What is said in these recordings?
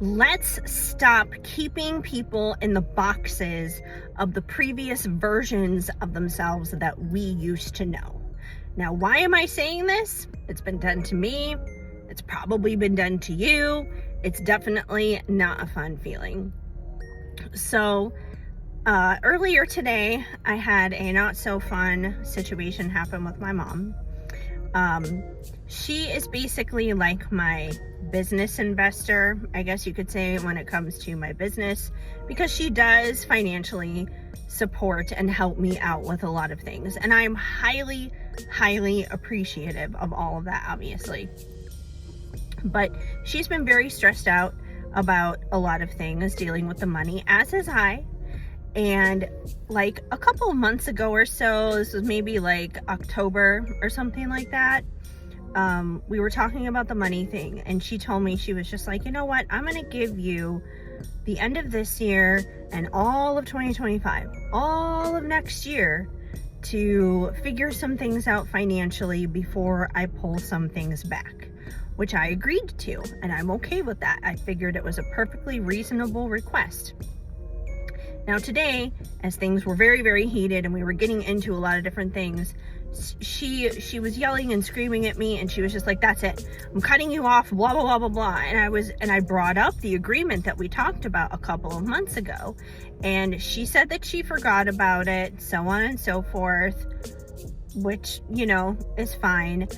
Let's stop keeping people in the boxes of the previous versions of themselves that we used to know. Now, why am I saying this? It's been done to me. It's probably been done to you. It's definitely not a fun feeling. So, earlier today, I had a not so fun situation happen with my mom. She is basically like my business investor, I guess you could say, when it comes to my business, because she does financially support and help me out with a lot of things. And I'm highly, highly appreciative of all of that, obviously. But she's been very stressed out about a lot of things dealing with the money, as is I. And like a couple of months ago or so, this was maybe like October or something like that, we were talking about the money thing, and she told me, she was just like, you know what, I'm gonna give you the end of this year and all of 2025, all of next year, to figure some things out financially before I pull some things back, which I agreed to, and I'm okay with that. I figured it was a perfectly reasonable request. Now today, as things were very, very heated and we were getting into a lot of different things, she was yelling and screaming at me, and she was just like, that's it, I'm cutting you off, blah, blah, blah, blah, blah. And I brought up the agreement that we talked about a couple of months ago, and she said that she forgot about it, so on and so forth, which, you know, is fine.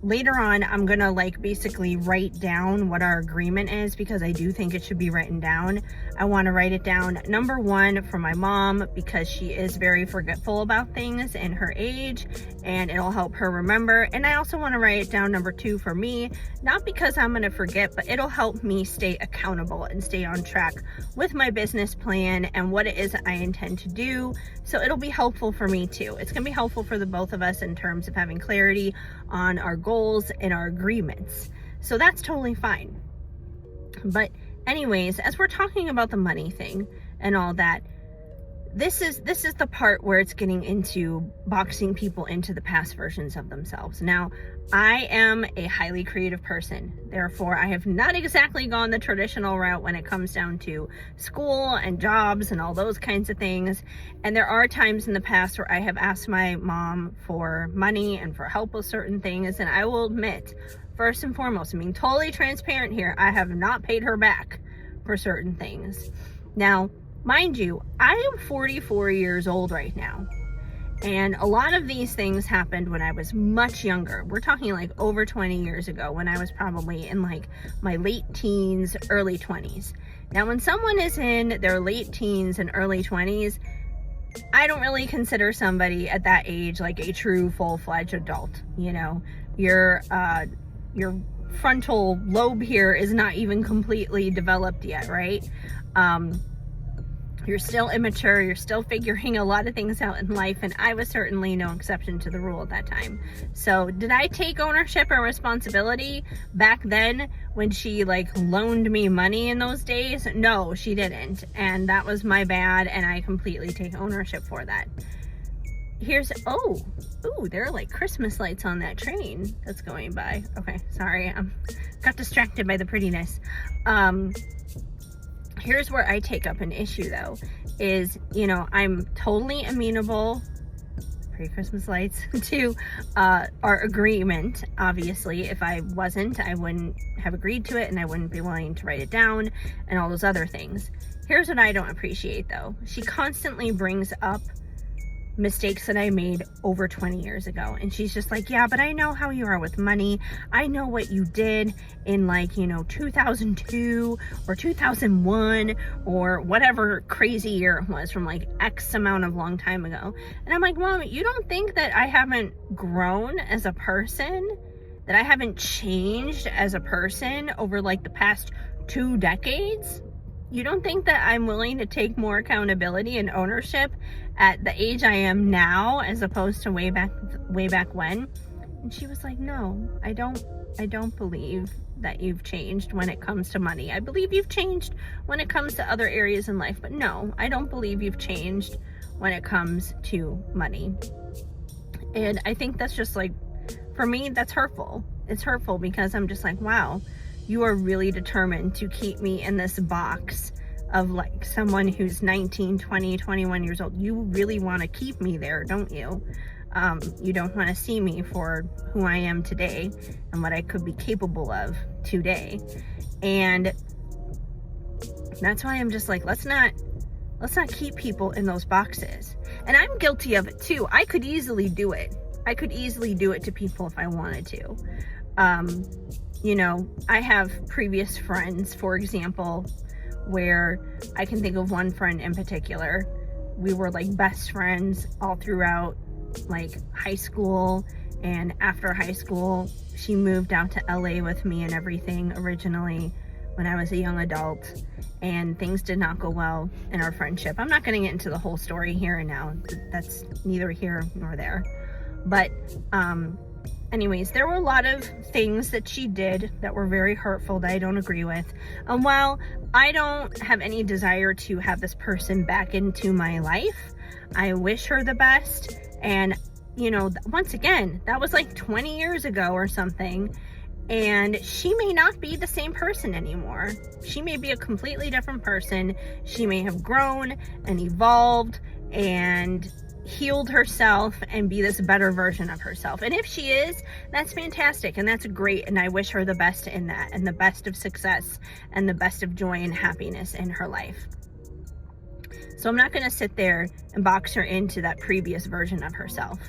Later on, I'm gonna basically write down what our agreement is, because I do think it should be written down. I want to write it down, number one, for my mom, because she is very forgetful about things in her age, and it'll help her remember. And I also want to write it down, number two, for me, not because I'm gonna forget, but it'll help me stay accountable and stay on track with my business plan and what it is I intend to do. So it'll be helpful for me too. It's gonna be helpful for the both of us in terms of having clarity on our goals and our agreements. So that's totally fine. But anyways, as we're talking about the money thing and all that, this is the part where it's getting into boxing people into the past versions of themselves. Now, I am a highly creative person. Therefore, I have not exactly gone the traditional route when it comes down to school and jobs and all those kinds of things. And there are times in the past where I have asked my mom for money and for help with certain things. And I will admit, first and foremost, I'm being totally transparent here, I have not paid her back for certain things. Now, mind you, I am 44 years old right now. And a lot of these things happened when I was much younger. We're talking like over 20 years ago, when I was probably in like my late teens, early 20s. Now, when someone is in their late teens and early 20s, I don't really consider somebody at that age like a true full-fledged adult. You know, your frontal lobe here is not even completely developed yet, right? You're still immature, you're still figuring a lot of things out in life, and I was certainly no exception to the rule at that time. So did I take ownership and responsibility back then when she loaned me money in those days? No, she didn't, and that was my bad, and I completely take ownership for that. There are like Christmas lights on that train that's going by. Okay, sorry, I got distracted by the prettiness. Here's where I take up an issue though, is, you know, I'm totally amenable, pre-Christmas lights, to our agreement. Obviously, if I wasn't, I wouldn't have agreed to it, and I wouldn't be willing to write it down and all those other things. Here's what I don't appreciate though. She constantly brings up mistakes that I made over 20 years ago, and she's just like, yeah, but I know how you are with money. I know what you did in 2002 or 2001 or whatever crazy year it was, from X amount of long time ago. And I'm like, Mom, you don't think that I haven't grown as a person, that I haven't changed as a person over the past 2 decades? You don't think that I'm willing to take more accountability and ownership at the age I am now, as opposed to way back when? And she was like, no, I don't believe that you've changed when it comes to money. I believe you've changed when it comes to other areas in life, but no, I don't believe you've changed when it comes to money. And I think that's just for me, that's hurtful. It's hurtful because I'm just like, wow, you are really determined to keep me in this box of like someone who's 19, 20, 21 years old. You really want to keep me there, don't you? You don't want to see me for who I am today and what I could be capable of today. And that's why I'm just like, let's not keep people in those boxes. And I'm guilty of it too. I could easily do it. I could easily do it to people if I wanted to. You know, I have previous friends, for example, where I can think of one friend in particular. We were like best friends all throughout like high school, and after high school, she moved out to LA with me and everything originally when I was a young adult, and things did not go well in our friendship. I'm not going to get into the whole story here and now. That's neither here nor there. But anyways, there were a lot of things that she did that were very hurtful that I don't agree with. And while I don't have any desire to have this person back into my life, I wish her the best. And, you know, once again, that was like 20 years ago or something. And she may not be the same person anymore. She may be a completely different person. She may have grown and evolved and healed herself and be this better version of herself. And if she is, that's fantastic and that's great. And I wish her the best in that, and the best of success and the best of joy and happiness in her life. So I'm not going to sit there and box her into that previous version of herself.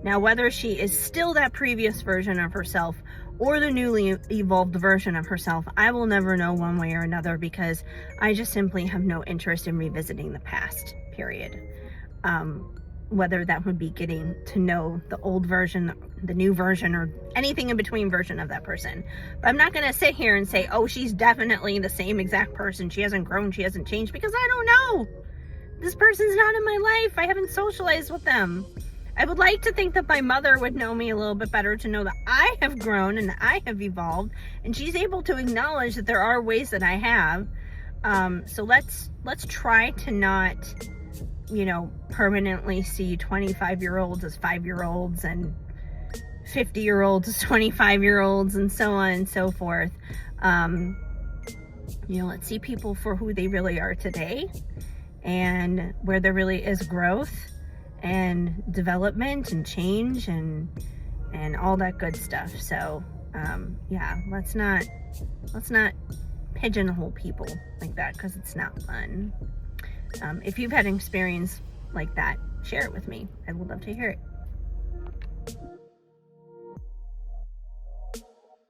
Now, whether she is still that previous version of herself or the newly evolved version of herself, I will never know one way or another, because I just simply have no interest in revisiting the past, period. Whether that would be getting to know the old version, the new version, or anything in between version of that person. But I'm not going to sit here and say, oh, she's definitely the same exact person. She hasn't grown, she hasn't changed, because I don't know. This person's not in my life. I haven't socialized with them. I would like to think that my mother would know me a little bit better, to know that I have grown and I have evolved, and she's able to acknowledge that there are ways that I have. So let's try to not, you know, permanently see 25-year-olds as 5-year-olds and 50-year-olds as 25-year-olds and so on and so forth. You know, let's see people for who they really are today, and where there really is growth and development and change and all that good stuff. So yeah, let's not pigeonhole people like that, because it's not fun. If you've had an experience like that, share it with me. I would love to hear it.